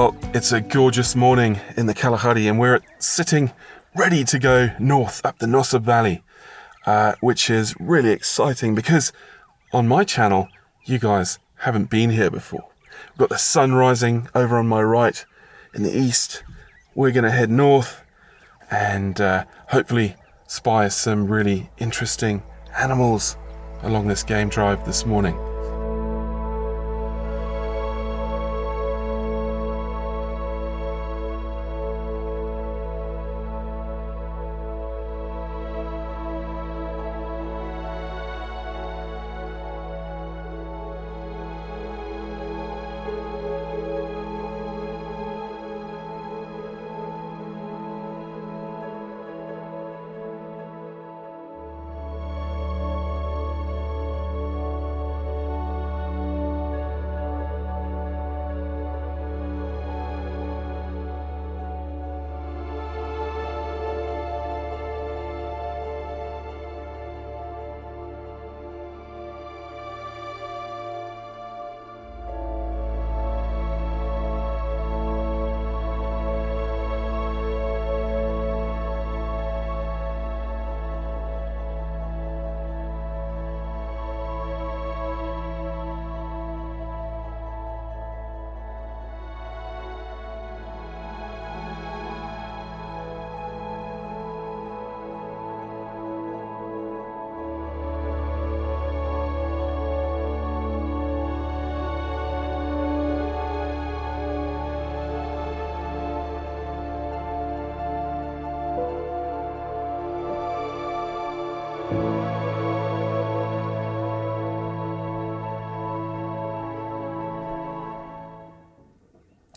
Well, it's a gorgeous morning in the Kalahari, and we're sitting ready to go north up the Nossa Valley, which is really exciting because on my channel, you guys haven't been here before. We've got the sun rising over on my right in the east. We're going to head north and hopefully spy some really interesting animals along this game drive this morning.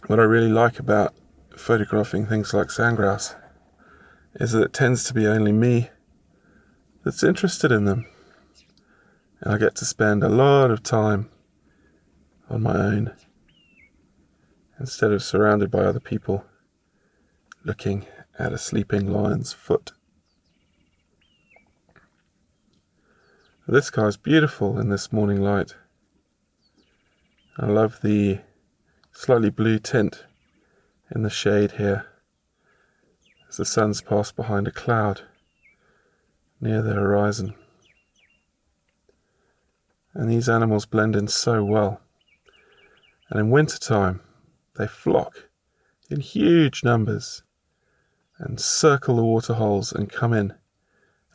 What I really like about photographing things like sandgrouse is that it tends to be only me that's interested in them. And I get to spend a lot of time on my own instead of surrounded by other people looking at a sleeping lion's foot. This guy's beautiful in this morning light. I love the slightly blue tint in the shade here as the sun's passed behind a cloud near the horizon. And these animals blend in so well. And in winter time, they flock in huge numbers and circle the waterholes and come in.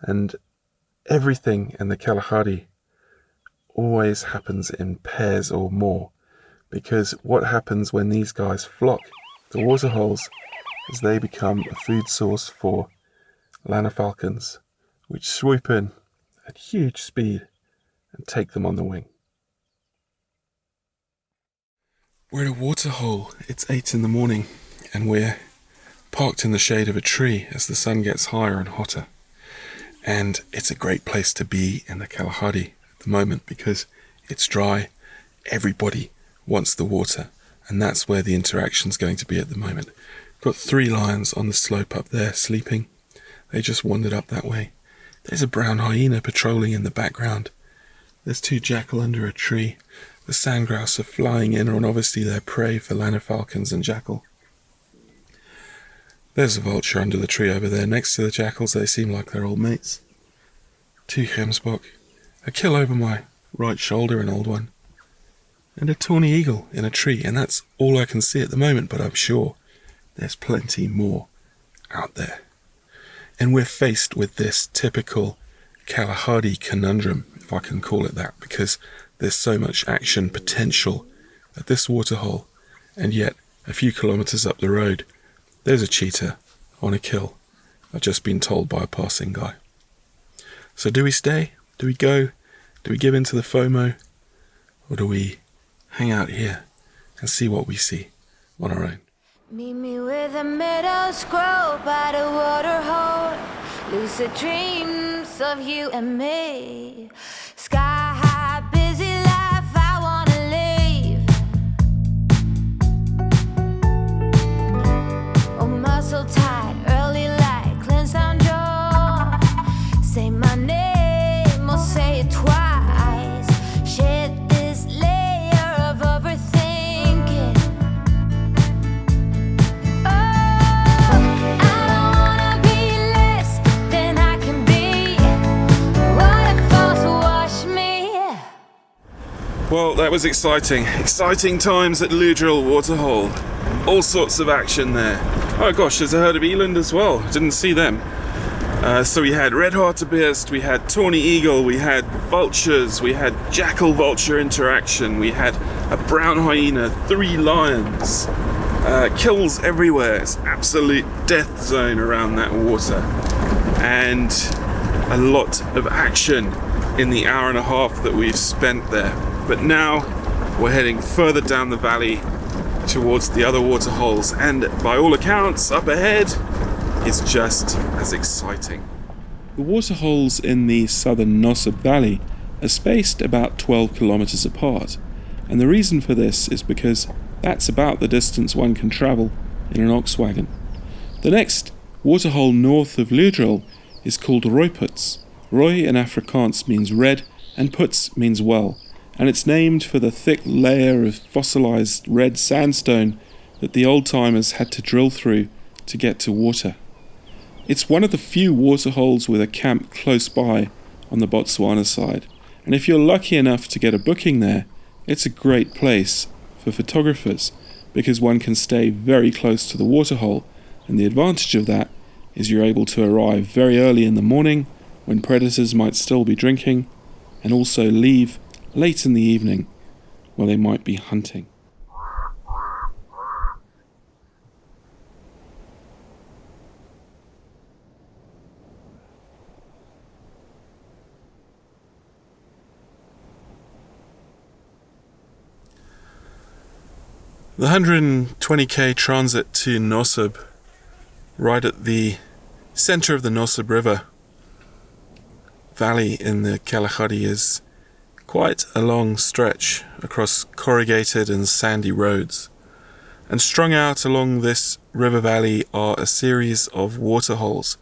And everything in the Kalahari always happens in pairs or more. Because what happens when these guys flock the waterholes is they become a food source for lanner falcons, which swoop in at huge speed and take them on the wing. We're at a waterhole. It's 8 in the morning and we're parked in the shade of a tree as the sun gets higher and hotter. And it's a great place to be in the Kalahari at the moment because it's dry. Everybody wants the water, and that's where the interaction's going to be at the moment. Got 3 lions on the slope up there sleeping. They just wandered up that way. There's a brown hyena patrolling in the background. There's 2 jackal under a tree. The sandgrouse are flying in on obviously their prey for lanner falcons and jackal. There's a vulture under the tree over there next to the jackals. They seem like they're old mates. 2 gemsbok. A kill over my right shoulder, an old one. And a tawny eagle in a tree, and that's all I can see at the moment, but I'm sure there's plenty more out there. And we're faced with this typical Kalahari conundrum, if I can call it that, because there's so much action potential at this waterhole, and yet a few kilometers up the road, there's a cheetah on a kill. I've just been told by a passing guy. So do we stay? Do we go? Do we give in to the FOMO? Or do we hang out here and see what we see on our own? Meet me where the meadows grow by the waterhole. Lucid dreams of you and me. Sky high, busy life, I wanna leave. Oh, muscle tight, early light, cleanse down jaw. Say my name or say it twice. Shed this layer of overthinking. Well, that was exciting. Exciting times at LEUDRILL Waterhole. All sorts of action there. Oh gosh, there's a herd of eland as well. Didn't see them. So we had red hartebeest, we had tawny eagle, we had vultures, we had jackal-vulture interaction, we had a brown hyena, 3 lions. Kills everywhere. It's absolute death zone around that water. And a lot of action in the hour and a half that we've spent there. But now we're heading further down the valley towards the other waterholes, and by all accounts, up ahead, it's just as exciting. The waterholes in the southern Nossob Valley are spaced about 12 kilometers apart, and the reason for this is because that's about the distance one can travel in an ox wagon. The next waterhole north of LEUDRILL is called WITPUT. Roy in Afrikaans means red, and puts means well, and it's named for the thick layer of fossilized red sandstone that the old-timers had to drill through to get to water. It's one of the few waterholes with a camp close by on the Botswana side, and if you're lucky enough to get a booking there, it's a great place for photographers because one can stay very close to the waterhole, and the advantage of that is you're able to arrive very early in the morning when predators might still be drinking, and also leave late in the evening where they might be hunting. The 120k transit to Nossob, right at the centre of the Nossob River Valley in the Kalahari, is quite a long stretch across corrugated and sandy roads. And strung out along this river valley are a series of waterholes.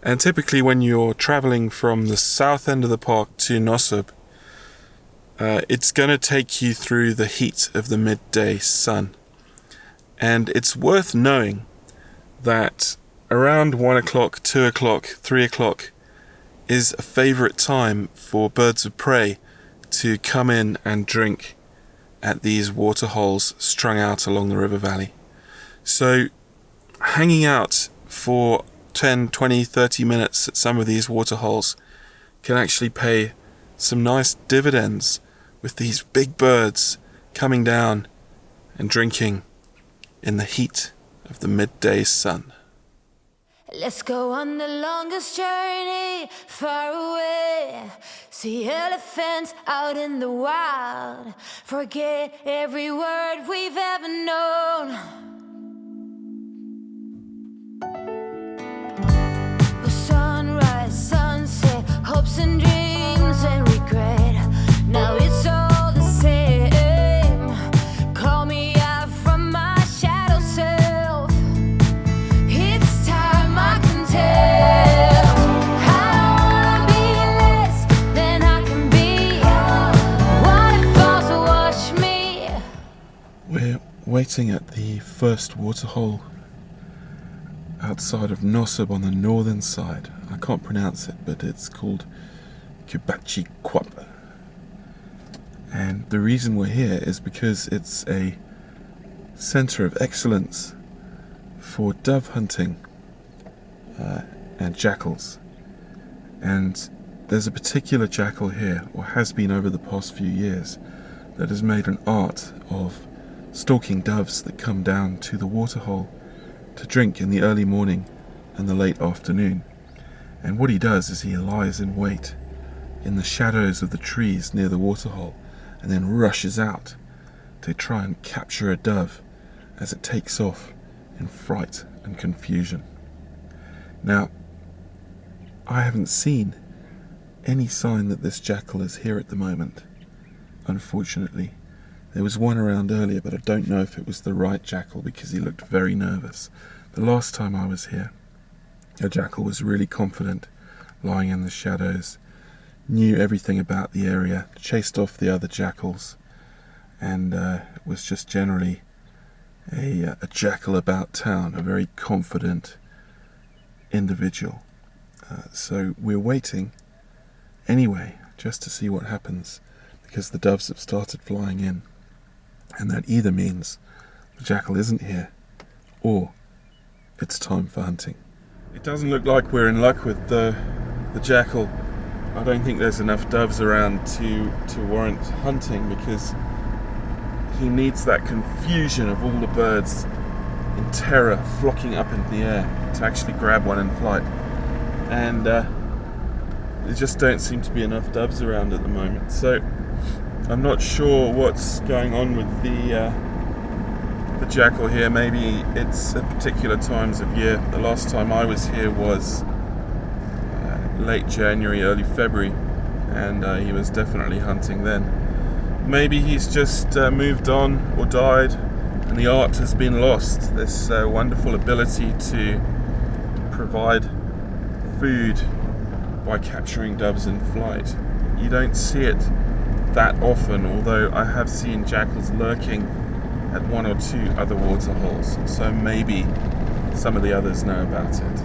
And typically when you're travelling from the south end of the park to Nossob, it's going to take you through the heat of the midday sun. And it's worth knowing that around 1 o'clock, 2 o'clock, 3 o'clock is a favourite time for birds of prey to come in and drink at these waterholes strung out along the river valley. So hanging out for 10, 20, 30 minutes at some of these waterholes can actually pay some nice dividends, with these big birds coming down and drinking in the heat of the midday sun. Let's go on the longest journey far away. See elephants out in the wild. Forget every word we've ever known. Sunrise, sunset, hopes and dreams and regret. Now it's all the same. Call me out from my shadow self. It's time I can tell. I don't wanna be less than I can be. Waterfalls wash me. We're waiting at the first waterhole outside of Nossob on the northern side. I can't pronounce it, but it's called QUAP. And the reason we're here is because it's a centre of excellence for dove hunting and jackals. And there's a particular jackal here, or has been over the past few years, that has made an art of stalking doves that come down to the waterhole to drink in the early morning and the late afternoon. And what he does is he lies in wait in the shadows of the trees near the waterhole, and then rushes out to try and capture a dove as it takes off in fright and confusion. Now, I haven't seen any sign that this jackal is here at the moment, unfortunately. There was one around earlier, but I don't know if it was the right jackal because he looked very nervous. The last time I was here, a jackal was really confident, lying in the shadows, knew everything about the area, chased off the other jackals, and was just generally a jackal about town, a very confident individual. So we're waiting anyway, just to see what happens. because the doves have started flying in. And that either means the jackal isn't here, or it's time for hunting. It doesn't look like we're in luck with the jackal. I don't think there's enough doves around to warrant hunting, because he needs that confusion of all the birds in terror flocking up into the air to actually grab one in flight. And there just don't seem to be enough doves around at the moment. So I'm not sure what's going on with the jackal here. Maybe it's at particular times of year. The last time I was here was late January, early February, and he was definitely hunting then. Maybe he's just moved on or died, and the art has been lost. This wonderful ability to provide food by capturing doves in flight. You don't see it that often, although I have seen jackals lurking at one or two other waterholes, so maybe some of the others know about it.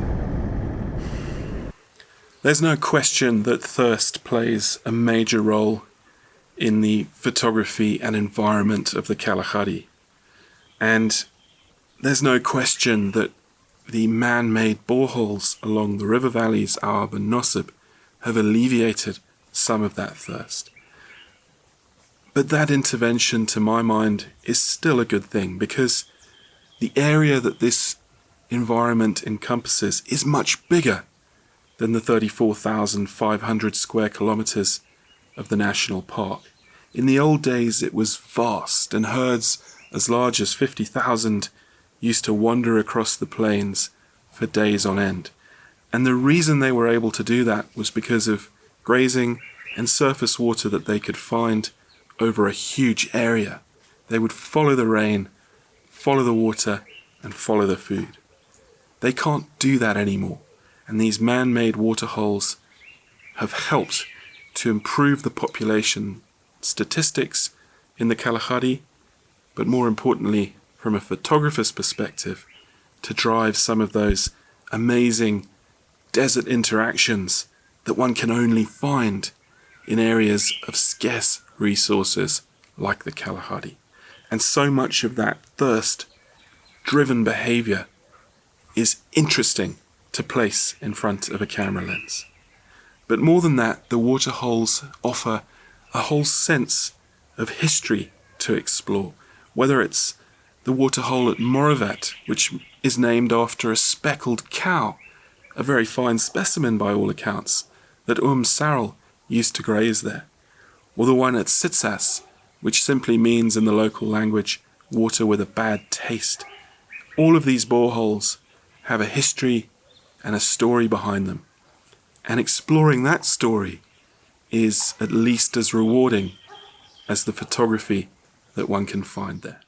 There's no question that thirst plays a major role in the photography and environment of the Kalahari. And there's no question that the man-made boreholes along the river valleys, Arb and Nosib, have alleviated some of that thirst. But that intervention, to my mind, is still a good thing, because the area that this environment encompasses is much bigger than the 34,500 square kilometers of the national park. In the old days it was vast, and herds as large as 50,000 used to wander across the plains for days on end. And the reason they were able to do that was because of grazing and surface water that they could find over a huge area. They would follow the rain, follow the water, and follow the food. They can't do that anymore. And these man-made waterholes have helped to improve the population statistics in the Kalahari, but more importantly, from a photographer's perspective, to drive some of those amazing desert interactions that one can only find in areas of scarce resources like the Kalahari. And so much of that thirst-driven behavior is interesting to place in front of a camera lens. But more than that, the waterholes offer a whole sense of history to explore, whether it's the waterhole at Moravat, which is named after a speckled cow, a very fine specimen by all accounts, that Sarel used to graze there, or the one at Sitsas, which simply means in the local language, water with a bad taste. All of these boreholes have a history and a story behind them. And exploring that story is at least as rewarding as the photography that one can find there.